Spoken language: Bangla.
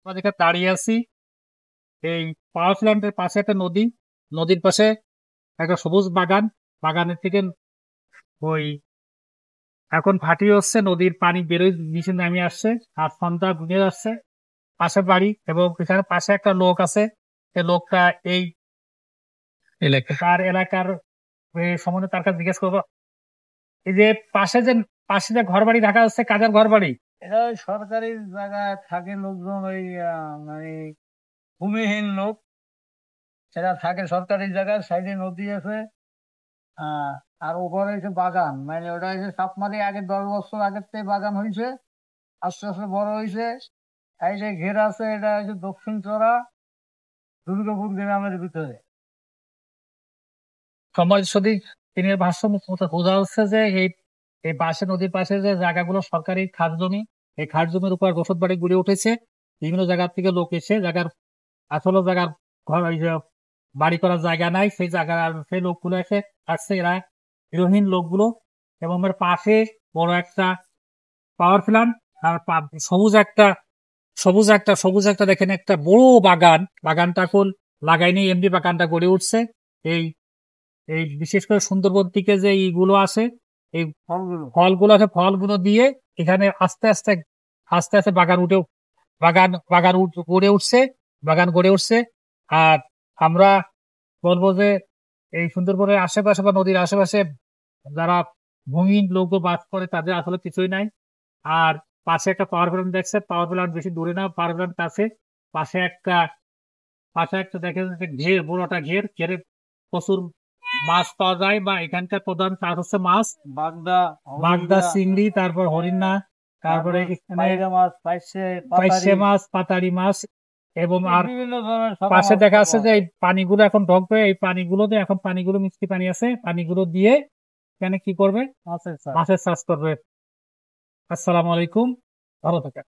আমরা যেখানে দাঁড়িয়ে আছি এই পাওয়ার প্ল্যান্টের পাশে একটা নদী, নদীর পাশে একটা সবুজ বাগান, বাগানের থেকে ওই এখন ভাটি হচ্ছে, নদীর পানি বেরোয় নিচে নামে আসছে আর সন্ধ্যা ঘুরে যাচ্ছে। পাশে বাড়ি এবং এখানে পাশে একটা লোক আছে। এই লোকটা এই তার এলাকার সম্বন্ধে তার কাছে জিজ্ঞেস করবো। এই যে পাশে যে ঘর বাড়ি দেখা যাচ্ছে, কাজের ঘর বাড়ি, এটা ওই সরকারি জায়গায় থাকে লোকজন, ওই মানে ভূমিহীন লোক, সেটা থাকে সরকারি জায়গায়। সাইডে নদী আছে। আহ আর উপরে হচ্ছে বাগান, মানে ওটা হচ্ছে সাপমারি আগে 10 বছর আগের থেকে বাগান হয়েছে, আস্তে আস্তে বড় হয়েছে। এই যে ঘের আছে, এটা হচ্ছে দক্ষিণ চড়া দুর্গাপুর গ্রামের ভিতরে। সমাজসেবী তিনি ভাষ্য মতো বোঝা যাচ্ছে যে এই এই পাশে নদীর পাশে যে জায়গাগুলো সরকারি খাস জমি, এই খাস জমির উপর বসত বাড়ি গড়ে উঠেছে। বিভিন্ন জায়গা থেকে লোক এসে জায়গার আসলে জায়গার ঘর ওই যে বাড়ি করার জায়গা নাই, সেই জায়গা সেই লোকগুলো এসে আসছে, এরা গৃহহীন লোকগুলো। এবং এর পাশে বড় একটা পাওয়ার প্ল্যান্ট আর সবুজ একটা দেখেন একটা বড় বাগান। বাগানটা এখন লাগাইনি, এমনি বাগানটা গড়ে উঠছে। এই এই বিশেষ করে সুন্দরবন থেকে যে এইগুলো আসে, এই ফলগুলো ফলগুলো আছে, ফলগুলো দিয়ে এখানে আস্তে আস্তে আস্তে আস্তে বাগান গড়ে উঠছে, বাগান গড়ে উঠছে। আর আমরা বলবো যে এই সুন্দরবনের আশেপাশে বা নদীর আশেপাশে যারা ভূমিহীন লোক বাস করে তাদের আসলে কিছুই নাই। আর পাশে একটা পাওয়ার প্ল্যান্ট দেখছে, পাওয়ার প্ল্যান্ট বেশি দূরে না, পাওয়ার প্ল্যান্ট কাছে। পাশে একটা পাশে একটা দেখে যাচ্ছে ঘের, বড় একটা ঘের, ঘেরে প্রচুর মাছ পাওয়া যায়, বা এখানকার প্রধান কাজ হচ্ছে মাছ। বাগদা, বাগদা, হরিঙ্গা, চিংড়ি, তারপর হরিণা, তারপরে তারপর এখানে পাইরা মাছ, পাইছে, পাইসে পাতারি, মাছ, পাতারি মাছ। এবং আর বিভিন্ন ধরনের সাদা পাশে মাছ দেখা পাওয়া যাচ্ছে যে যায়। এই পানিগুলো এখন ঢকবে, এই পানিগুলোতে এখন পানিগুলো মিষ্টি পানি আছে, পানিগুলো দিয়ে এখানে কি করবে, মাছের চাষ। মাছের চাষ করবে। আসসালামু আলাইকুম, ভালো থাকেন।